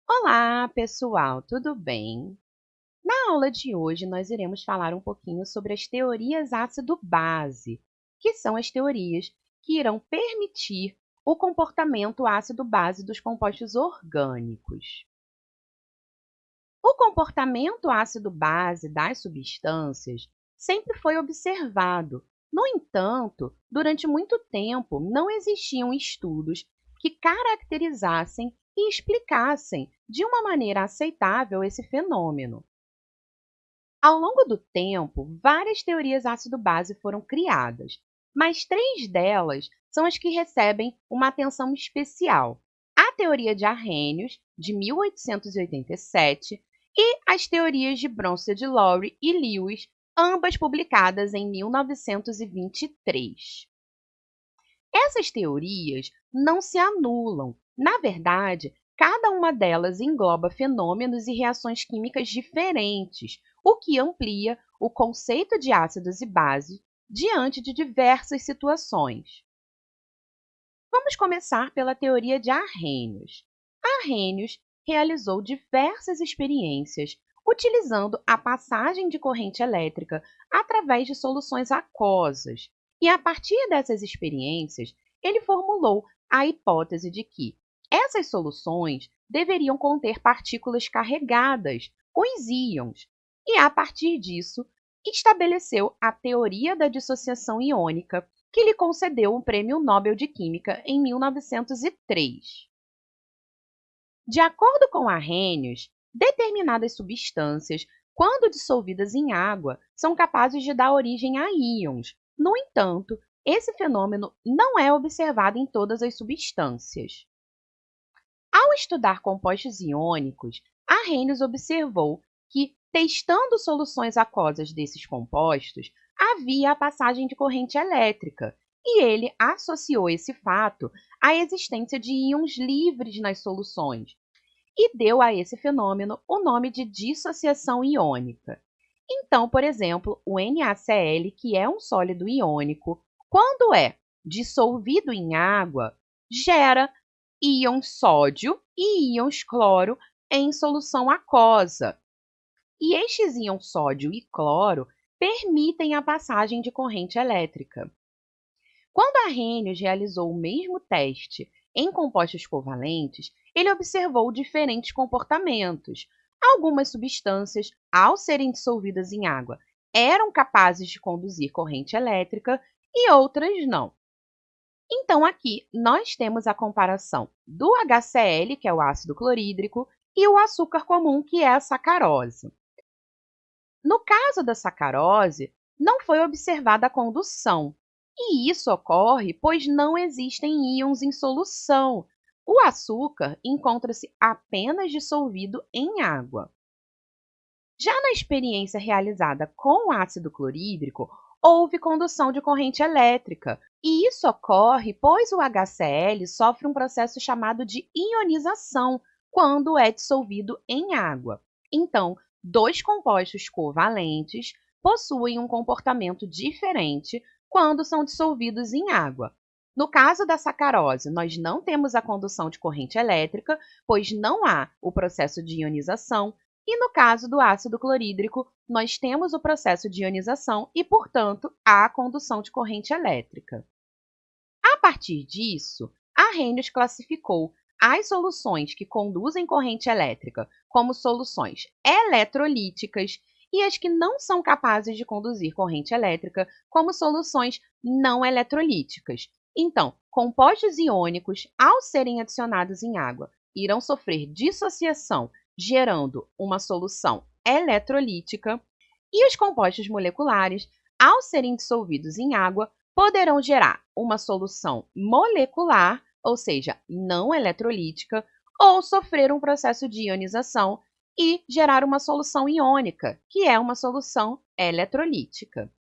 Olá, pessoal, tudo bem? Na aula de hoje, nós iremos falar um pouquinho sobre as teorias ácido-base, que são as teorias que irão permitir o comportamento ácido-base dos compostos orgânicos. O comportamento ácido-base das substâncias sempre foi observado. No entanto, durante muito tempo não existiam estudos que caracterizassem e explicassem de uma maneira aceitável esse fenômeno. Ao longo do tempo, várias teorias ácido-base foram criadas, mas três delas são as que recebem uma atenção especial: a teoria de Arrhenius, de 1887, e as teorias de Bronsted-Lowry e Lewis, ambas publicadas em 1923. Essas teorias não se anulam. Na verdade, cada uma delas engloba fenômenos e reações químicas diferentes, o que amplia o conceito de ácidos e bases diante de diversas situações. Vamos começar pela teoria de Arrhenius. Arrhenius realizou diversas experiências utilizando a passagem de corrente elétrica através de soluções aquosas. E a partir dessas experiências, ele formulou a hipótese de que essas soluções deveriam conter partículas carregadas, os íons, e a partir disso, estabeleceu a teoria da dissociação iônica, que lhe concedeu o Prêmio Nobel de Química em 1903. De acordo com Arrhenius, determinadas substâncias, quando dissolvidas em água, são capazes de dar origem a íons. No entanto, esse fenômeno não é observado em todas as substâncias. Ao estudar compostos iônicos, Arrhenius observou que, testando soluções aquosas desses compostos, havia a passagem de corrente elétrica, e ele associou esse fato à existência de íons livres nas soluções, e deu a esse fenômeno o nome de dissociação iônica. Então, por exemplo, o NaCl, que é um sólido iônico, quando é dissolvido em água, gera íons sódio e íons cloro em solução aquosa. E estes íons sódio e cloro permitem a passagem de corrente elétrica. Quando Arrhenius realizou o mesmo teste em compostos covalentes, ele observou diferentes comportamentos. Algumas substâncias, ao serem dissolvidas em água, eram capazes de conduzir corrente elétrica e outras não. Então, aqui nós temos a comparação do HCl, que é o ácido clorídrico, e o açúcar comum, que é a sacarose. No caso da sacarose, não foi observada a condução, e isso ocorre pois não existem íons em solução. O açúcar encontra-se apenas dissolvido em água. Já na experiência realizada com o ácido clorídrico, houve condução de corrente elétrica, e isso ocorre pois o HCl sofre um processo chamado de ionização quando é dissolvido em água. Então, dois compostos covalentes possuem um comportamento diferente quando são dissolvidos em água. No caso da sacarose, nós não temos a condução de corrente elétrica, pois não há o processo de ionização, e no caso do ácido clorídrico, nós temos o processo de ionização e, portanto, há a condução de corrente elétrica. A partir disso, Arrhenius classificou as soluções que conduzem corrente elétrica como soluções eletrolíticas e as que não são capazes de conduzir corrente elétrica como soluções não eletrolíticas. Então, compostos iônicos, ao serem adicionados em água, irão sofrer dissociação, gerando uma solução eletrolítica, e os compostos moleculares, ao serem dissolvidos em água, poderão gerar uma solução molecular, ou seja, não eletrolítica, ou sofrer um processo de ionização e gerar uma solução iônica, que é uma solução eletrolítica.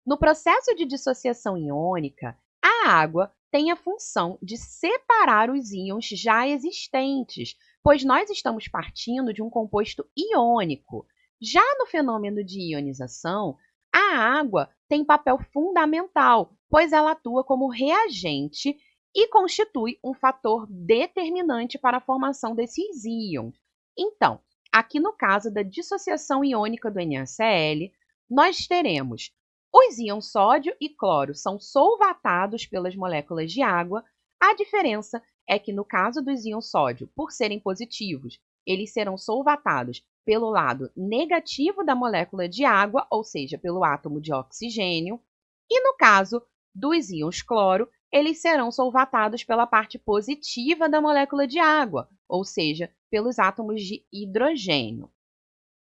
No processo de dissociação iônica, a água tem a função de separar os íons já existentes, pois nós estamos partindo de um composto iônico. Já no fenômeno de ionização, a água tem papel fundamental, pois ela atua como reagente e constitui um fator determinante para a formação desses íons. Então, aqui no caso da dissociação iônica do NaCl, nós teremos os íons sódio e cloro são solvatados pelas moléculas de água. A diferença é que no caso dos íons sódio, por serem positivos, eles serão solvatados pelo lado negativo da molécula de água, ou seja, pelo átomo de oxigênio, e no caso dos íons cloro, eles serão solvatados pela parte positiva da molécula de água, ou seja, pelos átomos de hidrogênio.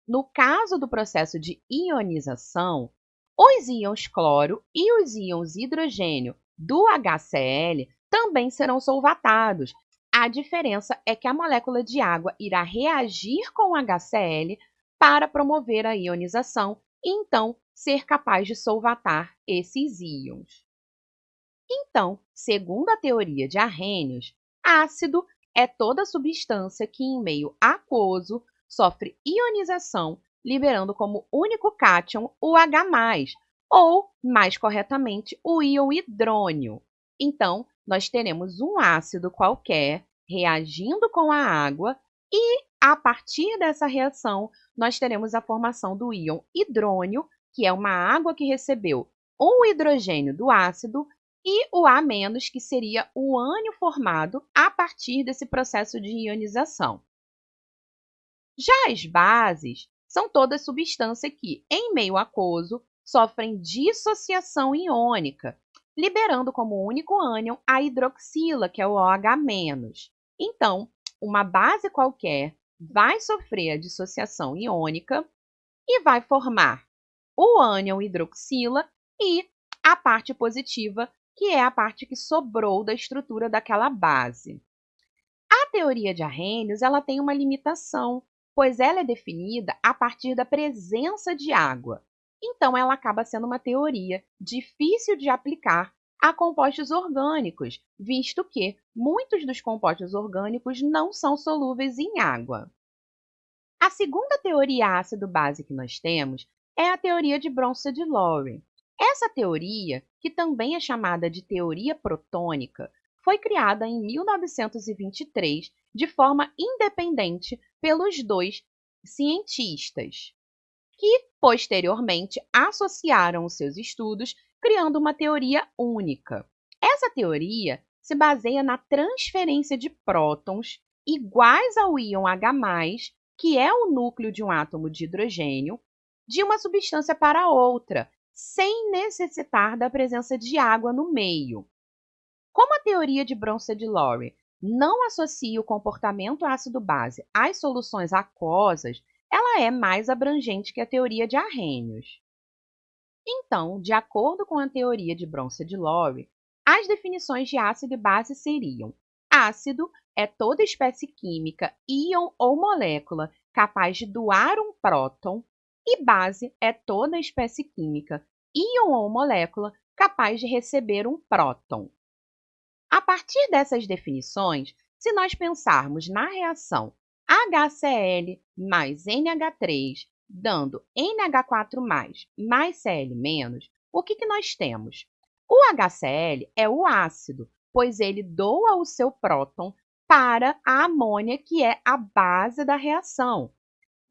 No caso do processo de ionização, os íons cloro e os íons hidrogênio do HCl também serão solvatados. A diferença é que a molécula de água irá reagir com o HCl para promover a ionização e então ser capaz de solvatar esses íons. Então, segundo a teoria de Arrhenius, ácido é toda substância que em meio aquoso sofre ionização, liberando como único cátion o H+, ou, mais corretamente, o íon hidrônio. Então, nós teremos um ácido qualquer reagindo com a água e, a partir dessa reação, nós teremos a formação do íon hidrônio, que é uma água que recebeu um hidrogênio do ácido, e o A-, que seria o ânion formado a partir desse processo de ionização. Já as bases são toda substância que, em meio aquoso, sofrem dissociação iônica, liberando como único ânion a hidroxila, que é o OH-. Então, uma base qualquer vai sofrer a dissociação iônica e vai formar o ânion hidroxila e a parte positiva, que é a parte que sobrou da estrutura daquela base. A teoria de Arrhenius ela tem uma limitação, pois ela é definida a partir da presença de água. Então, ela acaba sendo uma teoria difícil de aplicar a compostos orgânicos, visto que muitos dos compostos orgânicos não são solúveis em água. A segunda teoria ácido-base que nós temos é a teoria de Bronsted-Lowry. Essa teoria, que também é chamada de teoria protônica, foi criada em 1923 de forma independente pelos dois cientistas, que posteriormente associaram os seus estudos, criando uma teoria única. Essa teoria se baseia na transferência de prótons iguais ao íon H+, que é o núcleo de um átomo de hidrogênio, de uma substância para outra, sem necessitar da presença de água no meio. Como a teoria de Bronsted-Lowry não associa o comportamento ácido-base às soluções aquosas, ela é mais abrangente que a teoria de Arrhenius. Então, de acordo com a teoria de Bronsted-Lowry, as definições de ácido e base seriam: ácido é toda espécie química, íon ou molécula capaz de doar um próton, e base é toda espécie química, íon ou molécula capaz de receber um próton. A partir dessas definições, se nós pensarmos na reação HCl mais NH3 dando NH4+, mais Cl-, o que nós temos? O HCl é o ácido, pois ele doa o seu próton para a amônia, que é a base da reação.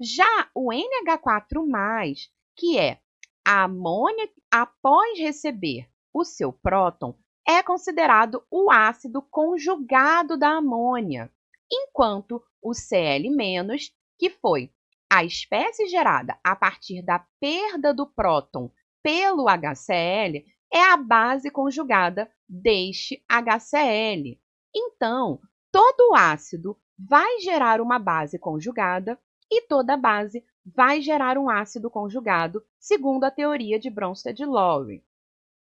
Já o NH4+, que é a amônia após receber o seu próton, é considerado o ácido conjugado da amônia, enquanto o Cl-, que foi a espécie gerada a partir da perda do próton pelo HCl, é a base conjugada deste HCl. Então, todo ácido vai gerar uma base conjugada e toda base vai gerar um ácido conjugado, segundo a teoria de Bronsted-Lowry.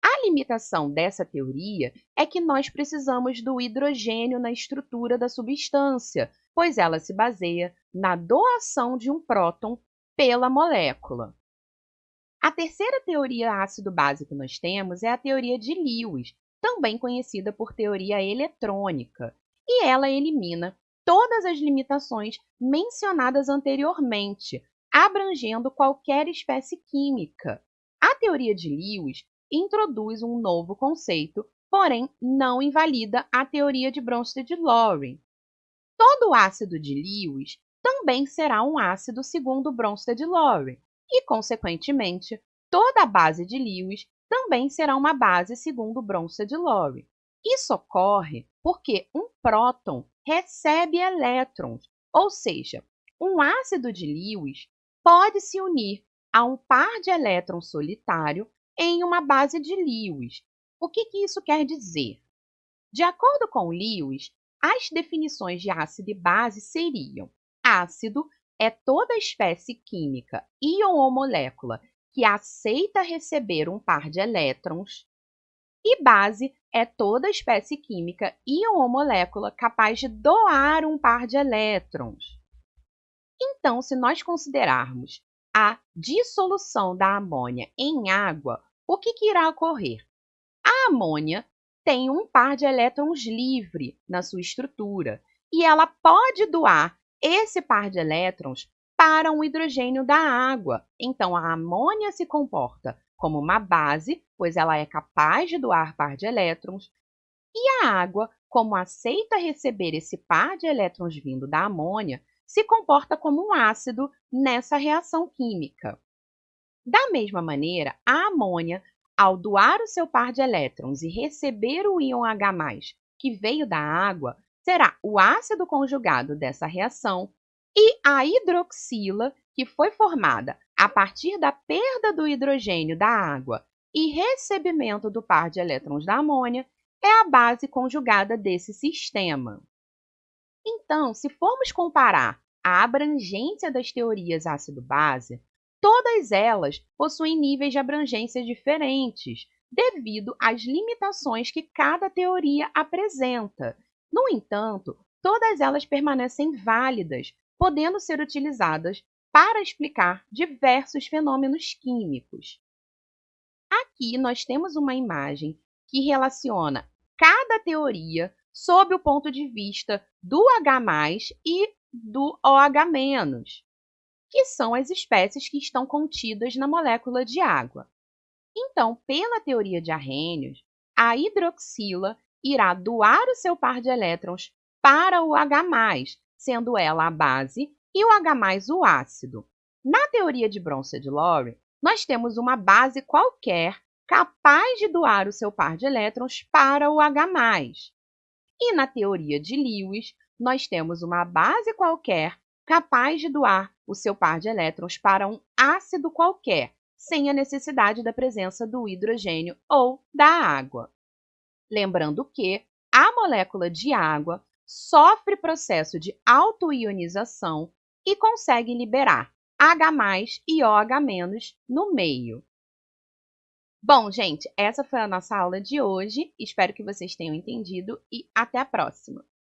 A limitação dessa teoria é que nós precisamos do hidrogênio na estrutura da substância, pois ela se baseia na doação de um próton pela molécula. A terceira teoria ácido-base que nós temos é a teoria de Lewis, também conhecida por teoria eletrônica, e ela elimina todas as limitações mencionadas anteriormente, abrangendo qualquer espécie química. A teoria de Lewis introduz um novo conceito, porém não invalida a teoria de Bronsted-Lowry. Todo ácido de Lewis também será um ácido segundo Bronsted-Lowry e, consequentemente, toda base de Lewis também será uma base segundo Bronsted-Lowry. Isso ocorre porque um próton recebe elétrons, ou seja, um ácido de Lewis pode se unir a um par de elétrons solitário em uma base de Lewis. O que isso quer dizer? De acordo com Lewis, as definições de ácido e base seriam: ácido é toda espécie química, íon ou molécula, que aceita receber um par de elétrons, e base é toda espécie química, íon ou molécula, capaz de doar um par de elétrons. Então, se nós considerarmos a dissolução da amônia em água, o que irá ocorrer? A amônia tem um par de elétrons livre na sua estrutura e ela pode doar esse par de elétrons para um hidrogênio da água. Então, a amônia se comporta como uma base, pois ela é capaz de doar par de elétrons, e a água, como aceita receber esse par de elétrons vindo da amônia, se comporta como um ácido nessa reação química. Da mesma maneira, a amônia, ao doar o seu par de elétrons e receber o íon H+, que veio da água, será o ácido conjugado dessa reação, e a hidroxila, que foi formada a partir da perda do hidrogênio da água e recebimento do par de elétrons da amônia, é a base conjugada desse sistema. Então, se formos comparar a abrangência das teorias ácido-base, todas elas possuem níveis de abrangência diferentes, devido às limitações que cada teoria apresenta. No entanto, todas elas permanecem válidas, podendo ser utilizadas para explicar diversos fenômenos químicos. Aqui nós temos uma imagem que relaciona cada teoria sob o ponto de vista do H+ e do OH-, que são as espécies que estão contidas na molécula de água. Então, pela teoria de Arrhenius, a hidroxila irá doar o seu par de elétrons para o H+, sendo ela a base e o H+ o ácido. Na teoria de Bronsted-Lowry, nós temos uma base qualquer capaz de doar o seu par de elétrons para o H+. E na teoria de Lewis, nós temos uma base qualquer capaz de doar o seu par de elétrons para um ácido qualquer, sem a necessidade da presença do hidrogênio ou da água. Lembrando que a molécula de água sofre processo de autoionização e consegue liberar H+ e OH- no meio. Bom, gente, essa foi a nossa aula de hoje. Espero que vocês tenham entendido e até a próxima!